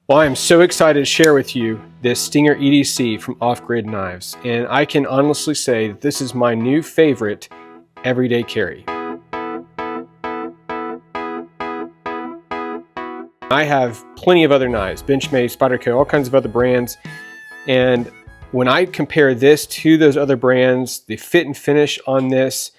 Well, I am so excited to share with you this Stinger EDC from OffGrid Knives, and I can honestly say that this is my new favorite everyday carry. I have plenty of other knives, Benchmade, Spyderco, all kinds of other brands, and when I compare this to those other brands, the fit and finish on this,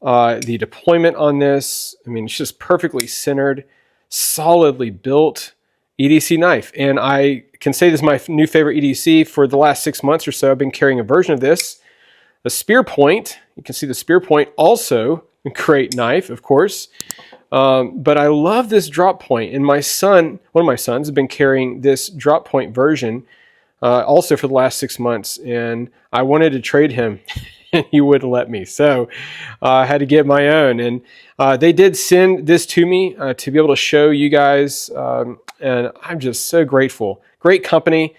the deployment on this, I mean, it's just perfectly centered, solidly built EDC knife. And I can say this is my new favorite EDC. For the last 6 months or so, I've been carrying a version of this. The spear point, you can see the spear point, also a great knife, of course. But I love this drop point. And my son, one of my sons, has been carrying this drop point version also for the last 6 months. And I wanted to trade him. And he wouldn't let me, so I had to get my own. And they did send this to me to be able to show you guys, and I'm just so grateful. Great company,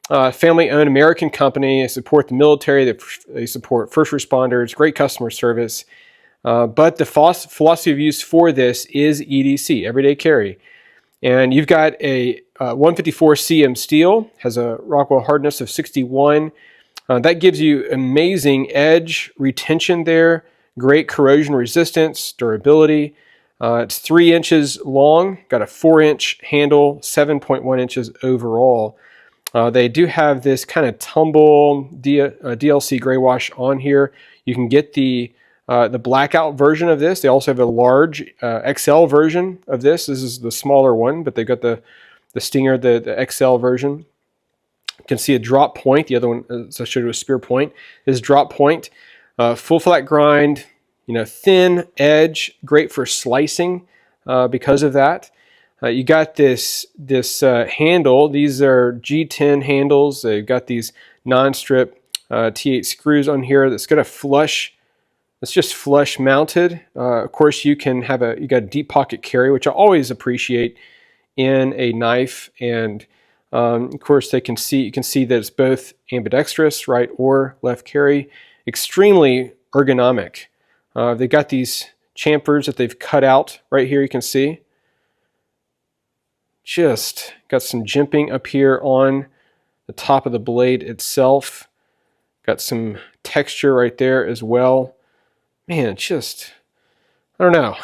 family-owned American company. They support the military, they support first responders, great customer service. But the philosophy of use for this is EDC, everyday carry. And you've got a 154 cm steel, has a Rockwell hardness of 61. That gives you amazing edge retention there, great corrosion resistance, durability. It's 3 inches long, got a 4-inch handle, 7.1 inches overall. They do have this kind of tumble DLC gray wash on here. You can get the blackout version of this. They also have a large XL version of this. This is the smaller one, but they've got the Stinger, the XL version. You can see a drop point. The other one, as I showed you, a spear point, is drop point. Full flat grind, thin edge, great for slicing because of that. You got this handle. These are G10 handles. They've got these non-strip T8 screws on here. That's got a flush. It's just flush mounted. Of course, you got a deep pocket carry, which I always appreciate in a knife. And of course, you can see that it's both ambidextrous, right or left carry. Extremely ergonomic. They've got these chamfers that they've cut out right here. You can see. Just got some jimping up here on the top of the blade itself. Got some texture right there as well. Man, just, I don't know.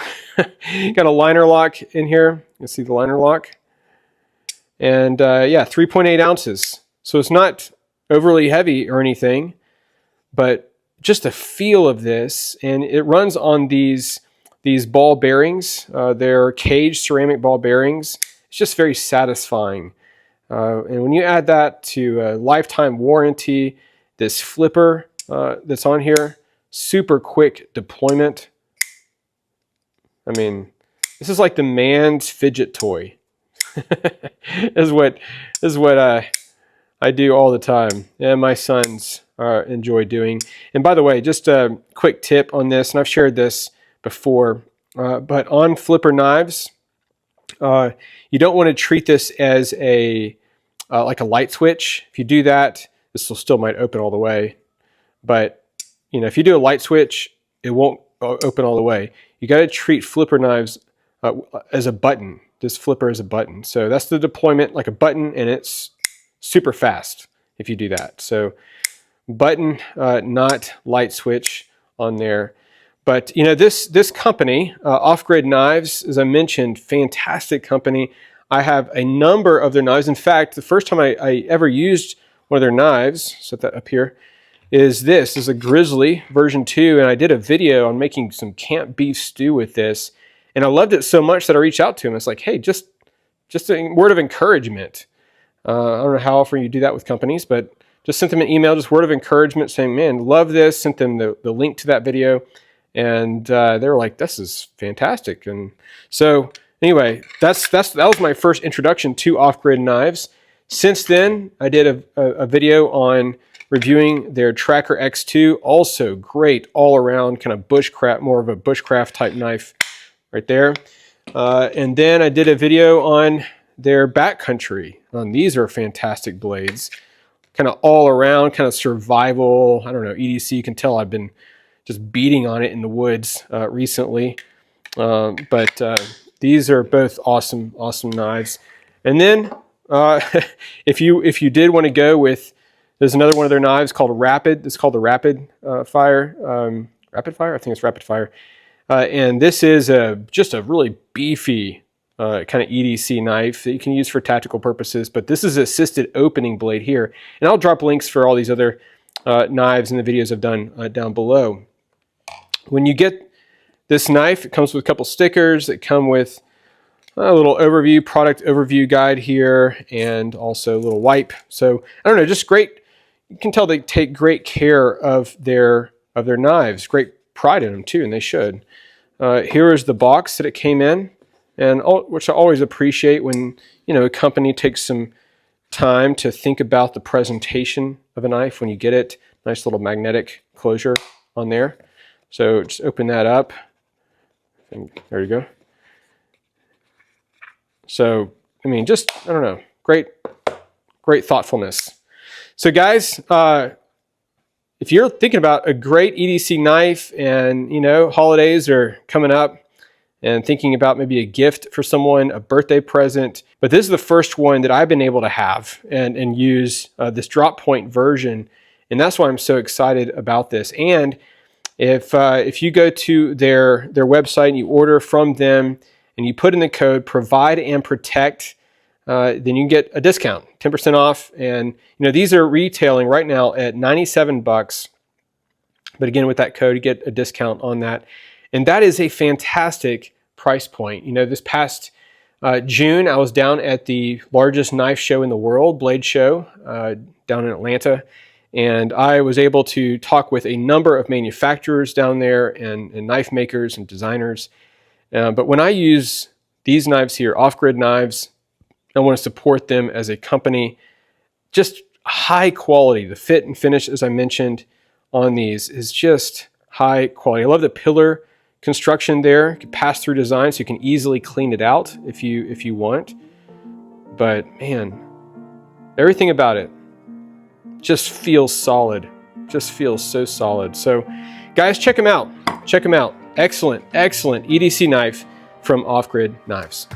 Got a liner lock in here. You can see the liner lock. And yeah, 3.8 ounces. So it's not overly heavy or anything, but just the feel of this, and it runs on these ball bearings. They're caged ceramic ball bearings. It's just very satisfying. And when you add that to a lifetime warranty, this flipper that's on here, super quick deployment. I mean, this is like the man's fidget toy. is what I do all the time, and my sons enjoy doing. And by the way, just a quick tip on this, and I've shared this before, but on flipper knives, you don't want to treat this as like a light switch. If you do that, this will still might open all the way, but if you do a light switch, it won't open all the way. You got to treat flipper knives as a button. This flipper is a button. So that's the deployment, like a button, and it's super fast if you do that. So button, not light switch on there. But this company, OffGrid Knives, as I mentioned, fantastic company. I have a number of their knives. In fact, the first time I ever used one of their knives, set that up here, is a Grizzly version 2, and I did a video on making some camp beef stew with this. And I loved it so much that I reached out to him. It's like, hey, just a word of encouragement. I don't know how often you do that with companies, but just sent them an email, just word of encouragement saying, man, love this. Sent them the link to that video. And they were like, this is fantastic. And so anyway, that was my first introduction to OffGrid Knives. Since then, I did a video on reviewing their Tracker X2. Also great all around kind of bushcraft, more of a bushcraft type knife. Right there. And then I did a video on their backcountry. These are fantastic blades. Kind of all around, kind of survival. I don't know, EDC, you can tell I've been just beating on it in the woods recently. But these are both awesome knives. And then if you did want to go with, there's another one of their knives called Rapid. It's called the Rapid Fire. Rapid Fire? I think it's Rapid Fire. And this is just a really beefy kind of EDC knife that you can use for tactical purposes. But this is an assisted opening blade here. And I'll drop links for all these other knives in the videos I've done down below. When you get this knife, it comes with a couple stickers that come with a little overview, product overview guide here, and also a little wipe. So I don't know, just great. You can tell they take great care of their knives. Great pride in them too, and they should. Here is the box that it came in, and which I always appreciate when a company takes some time to think about the presentation of a knife when you get it. Nice little magnetic closure on there. So just open that up. And there you go. So, I mean, just, I don't know, great thoughtfulness. So guys, if you're thinking about a great EDC knife and, holidays are coming up and thinking about maybe a gift for someone, a birthday present, but this is the first one that I've been able to have and use this drop point version. And that's why I'm so excited about this. And if you go to their website and you order from them, and you put in the code provide and protect, then you can get a discount, 10% off. And these are retailing right now at $97. But again, with that code, you get a discount on that. And that is a fantastic price point. This past June, I was down at the largest knife show in the world, Blade Show, down in Atlanta. And I was able to talk with a number of manufacturers down there and knife makers and designers. But when I use these knives here, OffGrid Knives, I want to support them as a company. Just high quality. The fit and finish, as I mentioned on these, is just high quality. I love the pillar construction there. You can pass through design so you can easily clean it out if you want. But man, everything about it just feels solid. Just feels so solid. So guys, check them out. Check them out. Excellent, excellent EDC knife from OffGrid Knives.